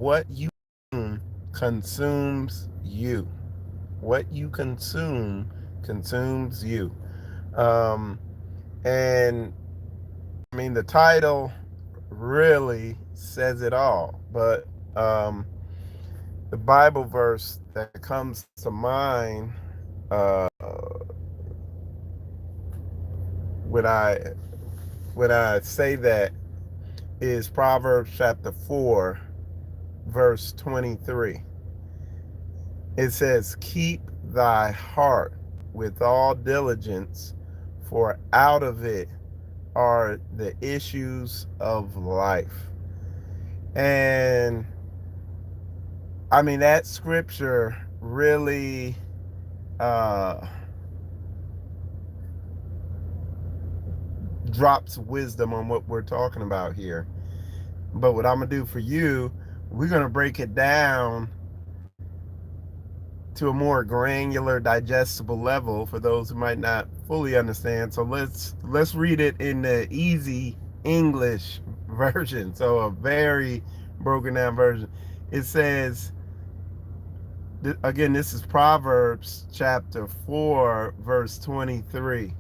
what you consumes you. What you consumes you. Um, and I mean, the title really says it all. But the Bible verse that comes to mind when I say that is Proverbs chapter 4, verse 23. It says, "Keep thy heart with all diligence, for out of it are the issues of life." And I mean, that scripture really uh, drops wisdom on what we're talking about here. But what I'm going to do for you, we're going to break it down to a more granular, digestible level for those who might not fully understand. So let's read it in the easy English version. So a very broken down version. It says, again, this is Proverbs chapter 4, verse 23.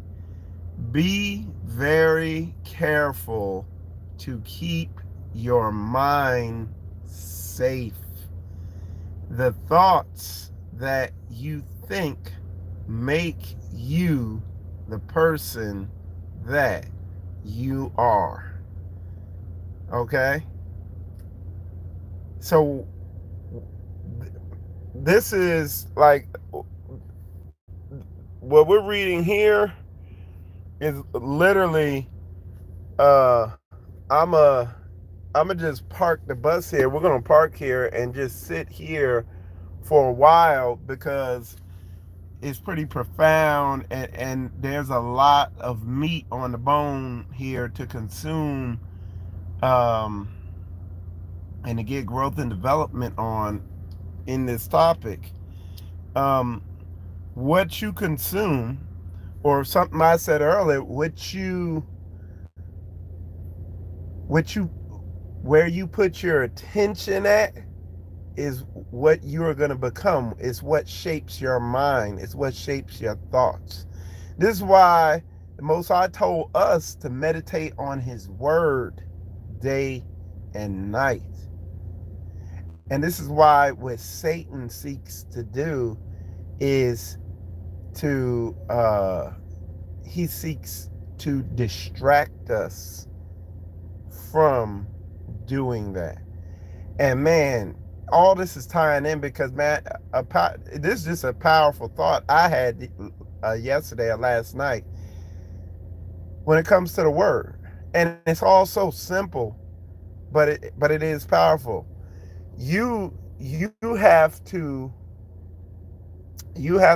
Be very careful to keep your mind safe. The thoughts that you think make you the person that you are. Okay? So this is like what we're reading here is literally I'm a I'm gonna just park the bus here. We're gonna park here and just sit here for a while because it's pretty profound, and there's a lot of meat on the bone here to consume, um, and to get growth and development on in this topic. Um, what you consume, or something I said earlier, what you where you put your attention at is what you are going to become. It's what shapes your mind. It's what shapes your thoughts. This is why the Most High told us to meditate on His Word day and night. And this is why what Satan seeks to do is to he seeks to distract us from doing that. And man, all this is tying in because man, this is just a powerful thought I had yesterday or last night when it comes to the word, and it's all so simple, but it is powerful. You have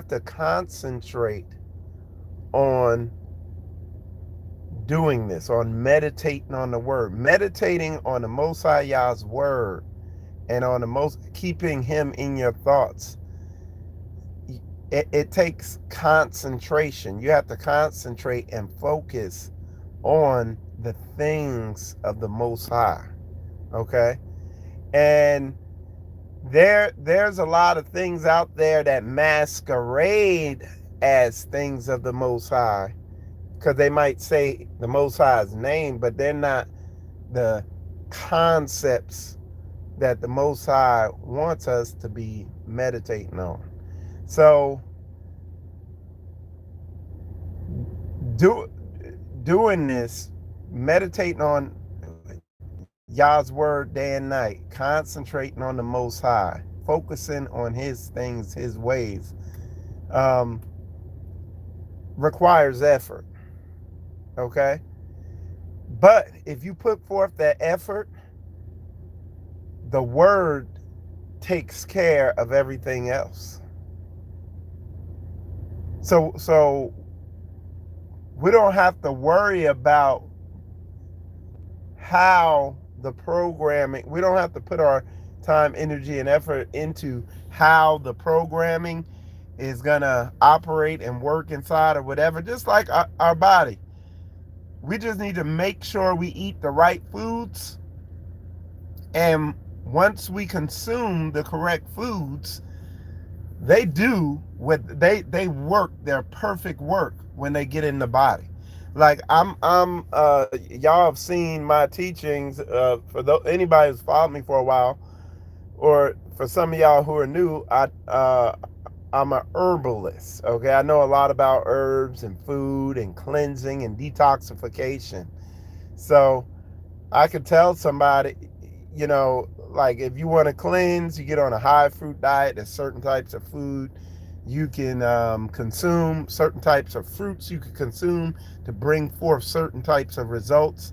to concentrate on doing this, on meditating on the word, meditating on the Most High Yah's word, and on the most keeping Him in your thoughts. It takes concentration. You have to concentrate and focus on the things of the Most High. Okay, and there's a lot of things out there that masquerade as things of the Most High, because they might say the Most High's name, but they're not the concepts that the Most High wants us to be meditating on. So do doing this, meditating on Yah's word day and night, concentrating on the Most High, focusing on His things, His ways, um, requires effort. Okay, but if you put forth that effort, the word takes care of everything else. So we don't have to worry about how the programming, we don't have to put our time, energy, and effort into how the programming is going to operate and work inside or whatever. Just like our body, we just need to make sure we eat the right foods, and once we consume the correct foods, they do what they work their perfect work when they get in the body. Like I'm y'all have seen my teachings, anybody who's followed me for a while, or for some of y'all who are new, I'm a herbalist. Okay, I know a lot about herbs and food and cleansing and detoxification. So I could tell somebody, like if you want to cleanse, you get on a high fruit diet. There's certain types of food you can consume, certain types of fruits you can consume to bring forth certain types of results.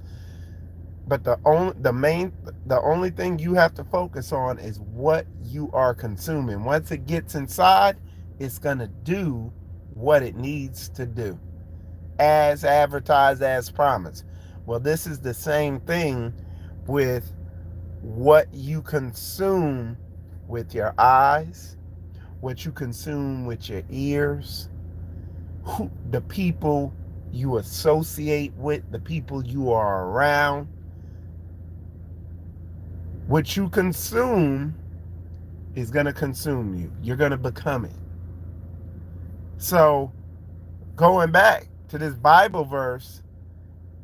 But the only thing you have to focus on is what you are consuming. Once it gets inside, it's gonna do what it needs to do, as advertised, as promised. Well, this is the same thing with what you consume with your eyes, what you consume with your ears, the people you associate with, the people you are around. What you consume is going to consume you. You're going to become it. So, going back to this Bible verse,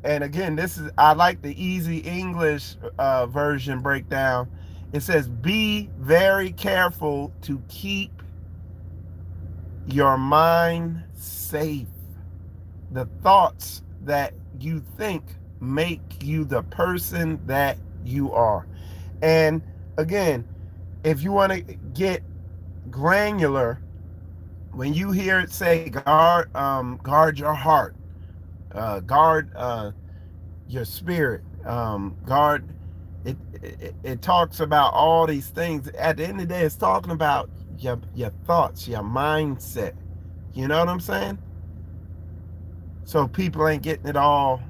and again, I like the easy English version breakdown. It says, be very careful to keep your mind safe. The thoughts that you think make you the person that you are. And again, if you want to get granular, when you hear it say guard your heart, guard your spirit, guard it talks about all these things. At the end of the day, it's talking about your thoughts, your mindset. You know what I'm saying? So people ain't getting it all,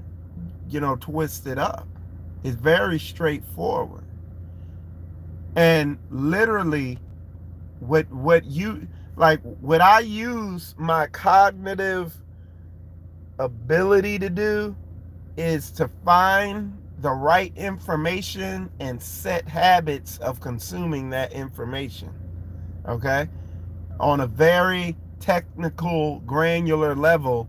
twisted up. It's very straightforward. And literally, what I use my cognitive ability to do is to find the right information and set habits of consuming that information. Okay? On a very technical, granular level,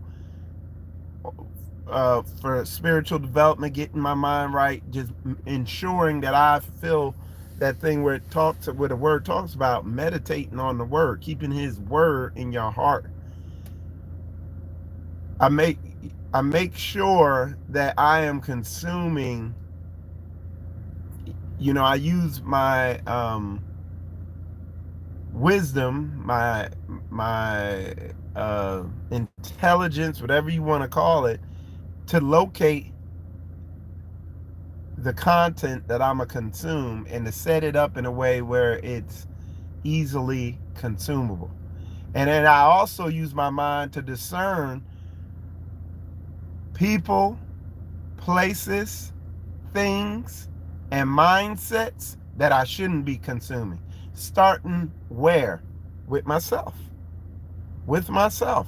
for spiritual development, getting my mind right, just ensuring that I fulfill that thing where the word talks about meditating on the word, keeping his word in your heart. I make sure that I am consuming, I use my wisdom, my intelligence, whatever you want to call it, to locate the content that I'm gonna consume and to set it up in a way where it's easily consumable. And then I also use my mind to discern people, places, things, and mindsets that I shouldn't be consuming. Starting where? With myself. With myself.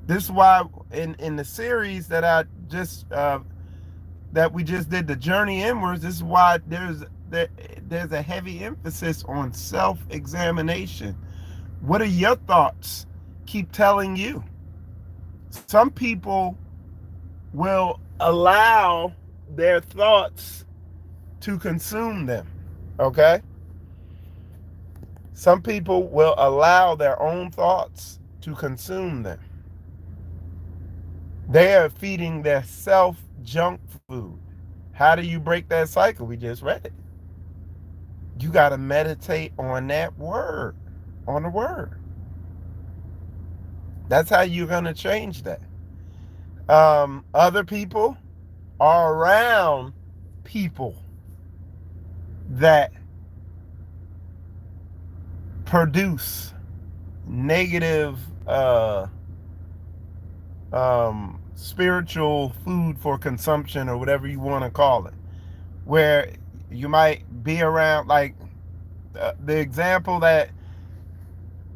This is why in the series that I just that we just did, the journey inwards, this is why there's a heavy emphasis on self-examination. What are your thoughts keep telling you? Some people will allow their thoughts to consume them. Okay? Some people will allow their own thoughts to consume them. They are feeding their self junk food. How do you break that cycle? We just read it. You got to meditate on that word, on the word. That's how you're going to change that. Other people are around people that produce negative spiritual food for consumption, or whatever you want to call it, where you might be around, like the example that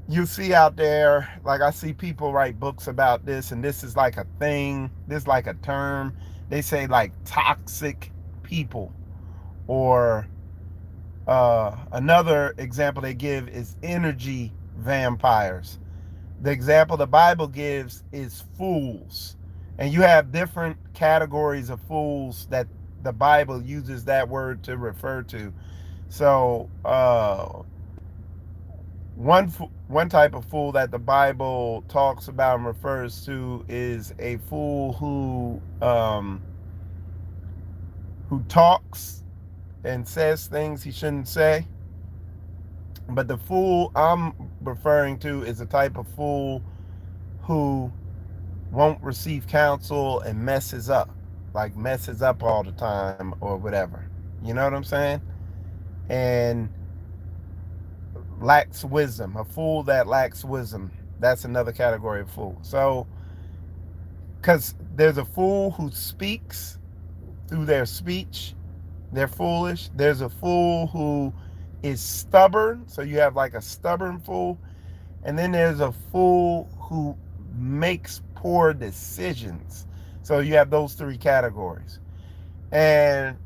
you see out there, like I see people write books about this, and this is like a thing, this is like a term. They say like toxic people, or Another example they give is energy vampires. The example the Bible gives is fools. And you have different categories of fools that the Bible uses that word to refer to. So, one type of fool that the Bible talks about and refers to is a fool who talks and says things he shouldn't say. But the fool I'm referring to is a type of fool who won't receive counsel and messes up, like messes up all the time or whatever. You know what I'm saying? And lacks wisdom. A fool that lacks wisdom. That's another category of fool. So, because there's a fool who speaks through their speech, they're foolish. There's a fool who is stubborn. So you have like a stubborn fool. And then there's a fool who makes poor decisions. So you have those three categories. And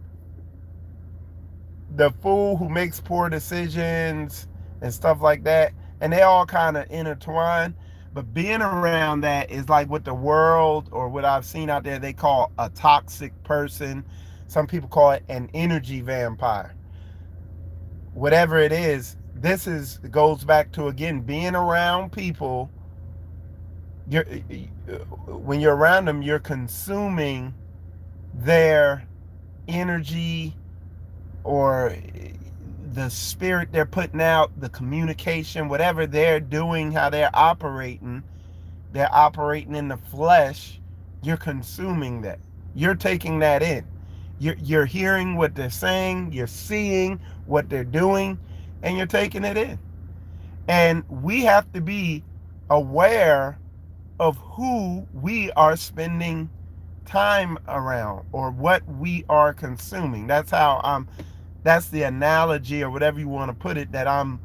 the fool who makes poor decisions and stuff like that, and they all kind of intertwine. But being around that is like what the world or what I've seen out there, they call a toxic person. Some people call it an energy vampire. Whatever it is, this is goes back to, again, being around people. You're, when you're around them, you're consuming their energy or the spirit they're putting out, the communication, whatever they're doing, how they're operating in the flesh. You're consuming that. You're taking that in. You're hearing what they're saying, you're seeing what they're doing, and you're taking it in. And we have to be aware of who we are spending time around or what we are consuming. That's the analogy or whatever you want to put it that I'm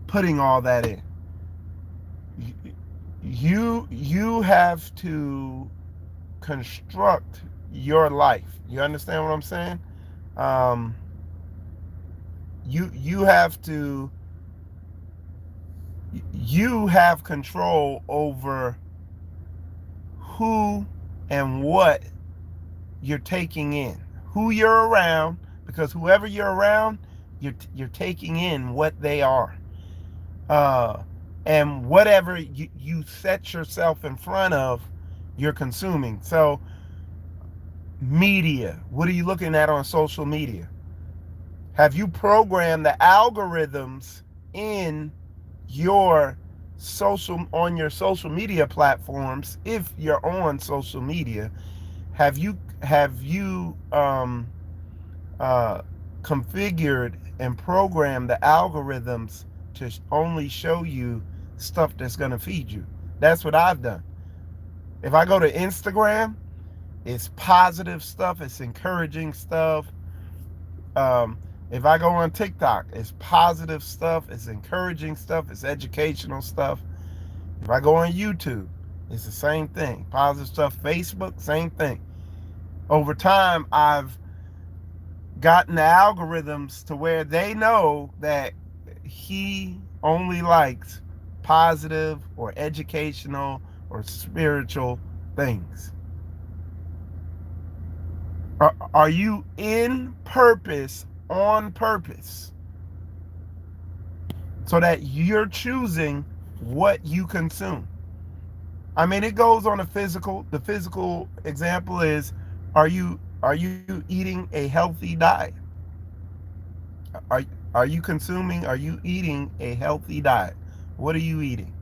putting all that in. You have to construct your life. You understand what I'm saying? You have control over who and what you're taking in, who you're around, because whoever you're around, you're taking in what they are, and whatever you set yourself in front of, you're consuming. So, media. What are you looking at on social media? Have you programmed the algorithms in your your social media platforms? If you're on social media, have you configured and programmed the algorithms to only show you stuff that's going to feed you? That's what I've done. If I go to Instagram, it's positive stuff, it's encouraging stuff. If I go on TikTok, it's positive stuff, it's encouraging stuff, it's educational stuff. If I go on YouTube, it's the same thing, positive stuff. Facebook, same thing. Over time, I've gotten the algorithms to where they know that he only likes positive or educational or spiritual things. Are you in purpose, on purpose, so that you're choosing what you consume? I mean, it goes on a physical. The physical example is, are you eating a healthy diet? Are you consuming? Are you eating a healthy diet? What are you eating?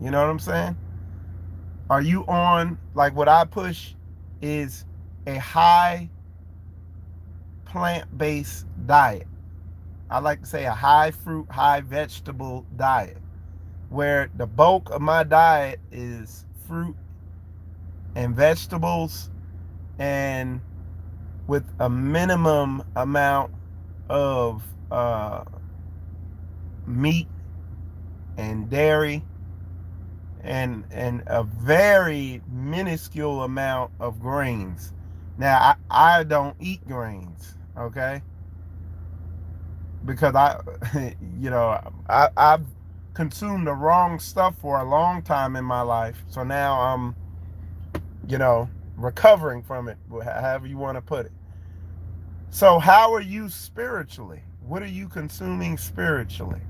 You know what I'm saying? Are you on, like, what I push is a high plant-based diet. I like to say a high fruit, high vegetable diet, where the bulk of my diet is fruit and vegetables, and with a minimum amount of meat and dairy, and a very minuscule amount of grains. Now, I don't eat grains, okay? because I've consumed the wrong stuff for a long time in my life. So now I'm, recovering from it, however you want to put it. So how are you spiritually? What are you consuming spiritually?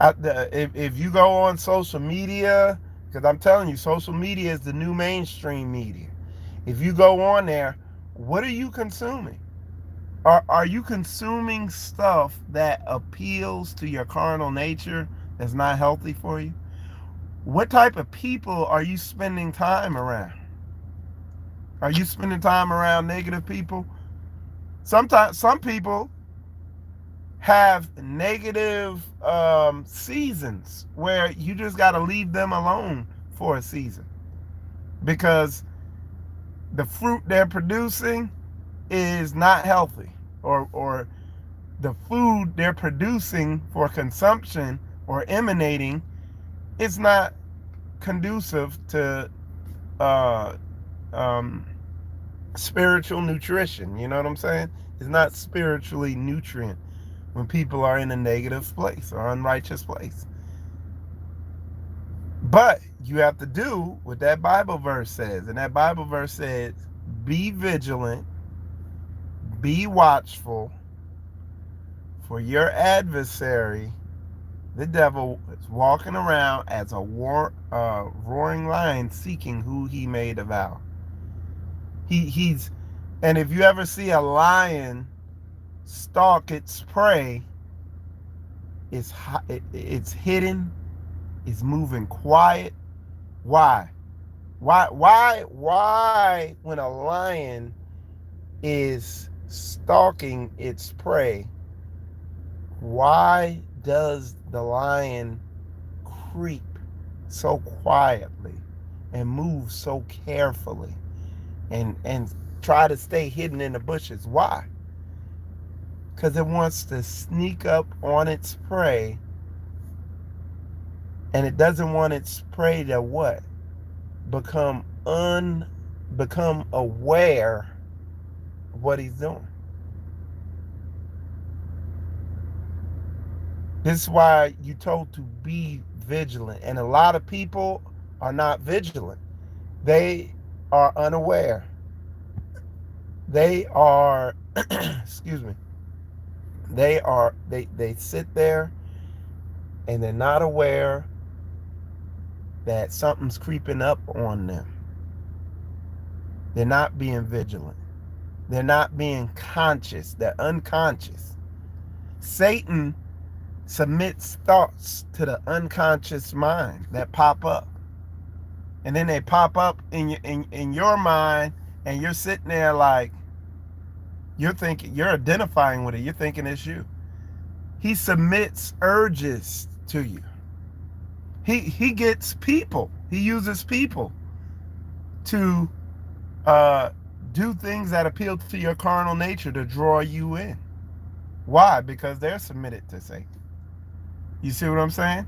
If you go on social media, because I'm telling you, social media is the new mainstream media. If you go on there, what are you consuming? Are you consuming stuff that appeals to your carnal nature that's not healthy for you? What type of people are you spending time around? Are you spending time around negative people? Sometimes some people have negative seasons where you just got to leave them alone for a season, because the fruit they're producing is not healthy, or the food they're producing for consumption or emanating is not conducive to uh, um, spiritual nutrition. You know what I'm saying? It's not spiritually nutrient when people are in a negative place or unrighteous place. But you have to do what that Bible verse says. And that Bible verse says, be vigilant, be watchful, for your adversary, the devil, is walking around as a roaring lion, seeking who he may devour. He's, and if you ever see a lion stalk its prey, it's hidden, it's moving quiet. Why? Why? When a lion is stalking its prey, why does the lion creep so quietly and move so carefully and try to stay hidden in the bushes? Why? Because it wants to sneak up on its prey, and it doesn't want its prey to what? Become aware of what he's doing. This is why you're told to be vigilant. And a lot of people are not vigilant. They are unaware. They are, excuse me, they sit there and they're not aware that something's creeping up on them. They're not being vigilant. They're not being conscious. They're unconscious. Satan submits thoughts to the unconscious mind that pop up. And then they pop up in your mind, and you're sitting there like, you're identifying with it. You're thinking it's you. He submits urges to you. He gets people. He uses people to do things that appeal to your carnal nature to draw you in. Why? Because they're submitted to Satan. You see what I'm saying?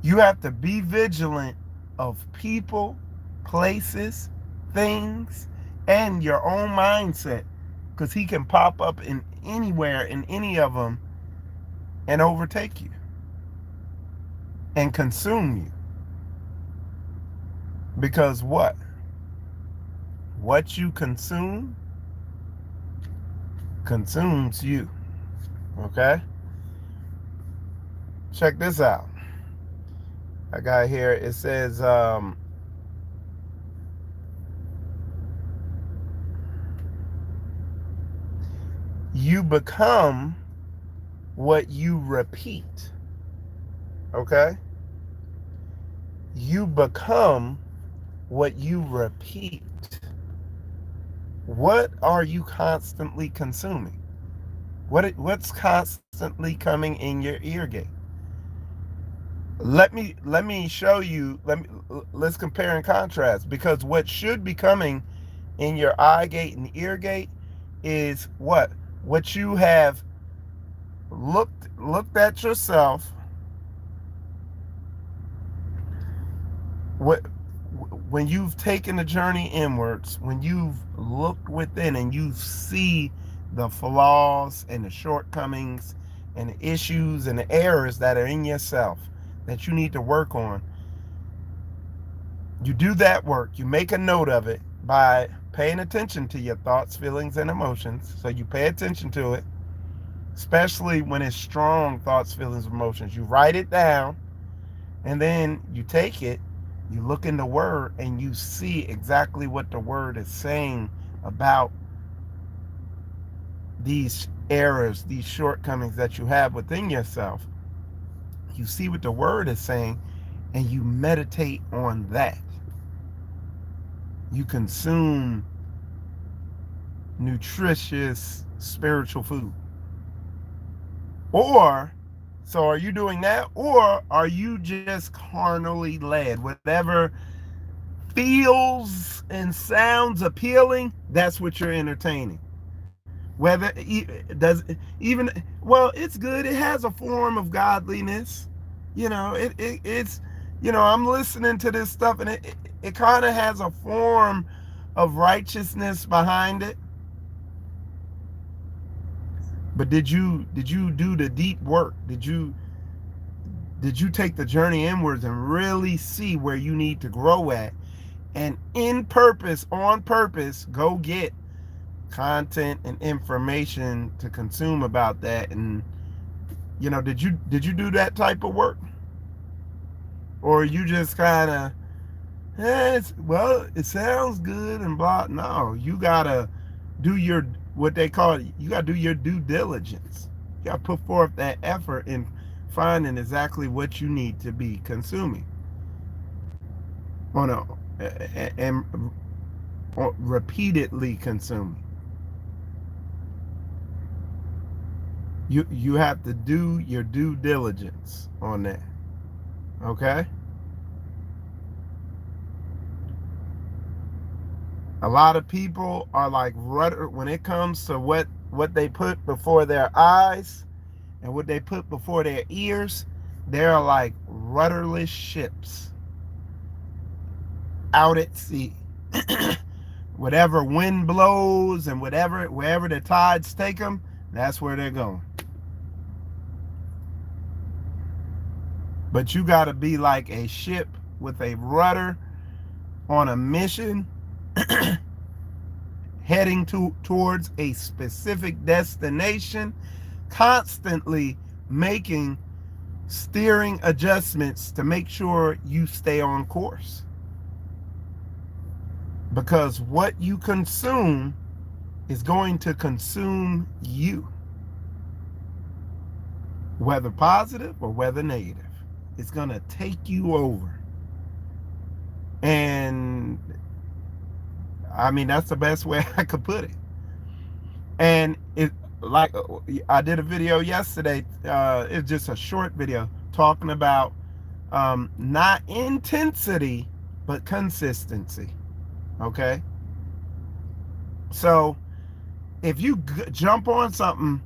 You have to be vigilant of people, places, things, and your own mindset, because he can pop up in anywhere, in any of them, and overtake you and consume you. Because what? What you consume consumes you. Okay? Check this out. I got here, it says, you become what you repeat. Okay? You become what you repeat. What are you constantly consuming? What's constantly coming in your ear gate? Let me show you. Let's compare and contrast, because what should be coming in your eye gate and ear gate is what you have looked at yourself. When you've taken the journey inwards, when you've looked within and you see the flaws and the shortcomings and the issues and the errors that are in yourself that you need to work on. You do that work. You make a note of it by paying attention to your thoughts, feelings, and emotions. So you pay attention to it, especially when it's strong thoughts, feelings, emotions. You write it down, and then you take it, you look in the word, and you see exactly what the word is saying about these errors, these shortcomings that you have within yourself. You see what the word is saying, and you meditate on that. You consume nutritious spiritual food. Or, so are you doing that? Or are you just carnally led? Whatever feels and sounds appealing, that's what you're entertaining. Whether it does even, well, it's good. It has a form of godliness. It's, I'm listening to this stuff, and it kind of has a form of righteousness behind it. But did you do the deep work? Did you take the journey inwards and really see where you need to grow at, and on purpose, go get content and information to consume about that? And did you do that type of work? Or you just kind of, it sounds good and blah. No, you gotta do what they call it, you gotta do your due diligence. You gotta put forth that effort in finding exactly what you need to be consuming and repeatedly consuming. You have to do your due diligence on that. Okay? A lot of people are like rudder when it comes to what they put before their eyes and what they put before their ears. They're like rudderless ships out at sea. Whatever wind blows and wherever the tides take them, that's where they're going. But you got to be like a ship with a rudder on a mission, heading towards a specific destination, constantly making steering adjustments to make sure you stay on course. Because what you consume is going to consume you, whether positive or whether negative. It's going to take you over. And I mean, that's the best way I could put it. And it, like I did a video yesterday, it's just a short video talking about not intensity, but consistency. Okay? So if you jump on something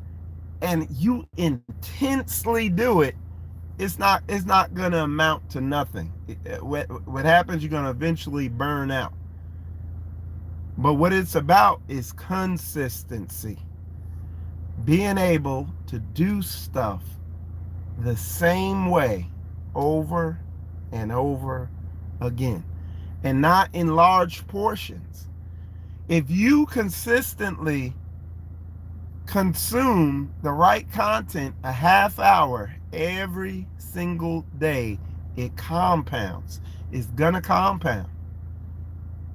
and you intensely do it, it's not going to amount to nothing. What happens, you're going to eventually burn out. But what it's about is consistency. Being able to do stuff the same way over and over again, and not in large portions. If you consistently consume the right content a half hour every single day, it compounds. It's gonna compound,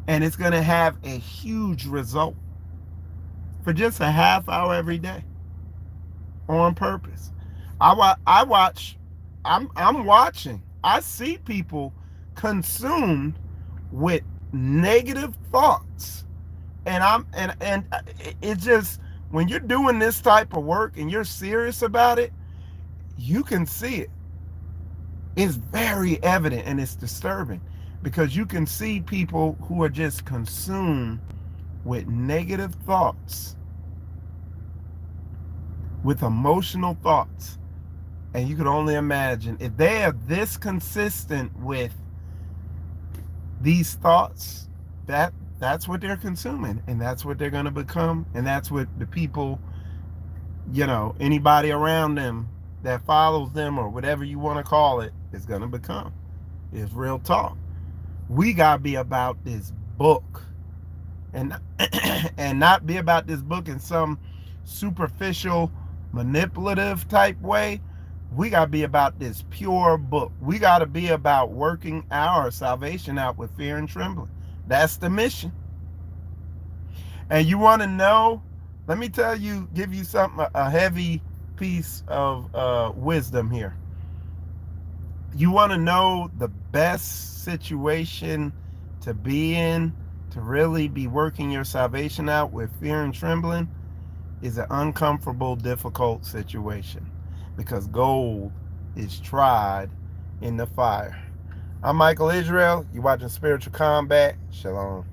and it's gonna have a huge result for just a half hour every day on purpose. I'm watching. I see people consumed with negative thoughts, and it's just, when you're doing this type of work and you're serious about it, you can see it. It's very evident, and it's disturbing, because you can see people who are just consumed with negative thoughts, with emotional thoughts. And you could only imagine if they are this consistent with these thoughts, that That's what they're consuming, and that's what they're going to become, and that's what the people, anybody around them that follows them or whatever you want to call it is going to become. It's real talk. We got to be about this book, and and not be about this book in some superficial manipulative type way. We got to be about this pure book. We got to be about working our salvation out with fear and trembling. That's the mission. And you want to know, let me tell you, give you something, a heavy piece of wisdom here. You want to know the best situation to be in, to really be working your salvation out with fear and trembling, is an uncomfortable, difficult situation, because gold is tried in the fire. I'm Michael Israel. You're watching Spiritual Combat. Shalom.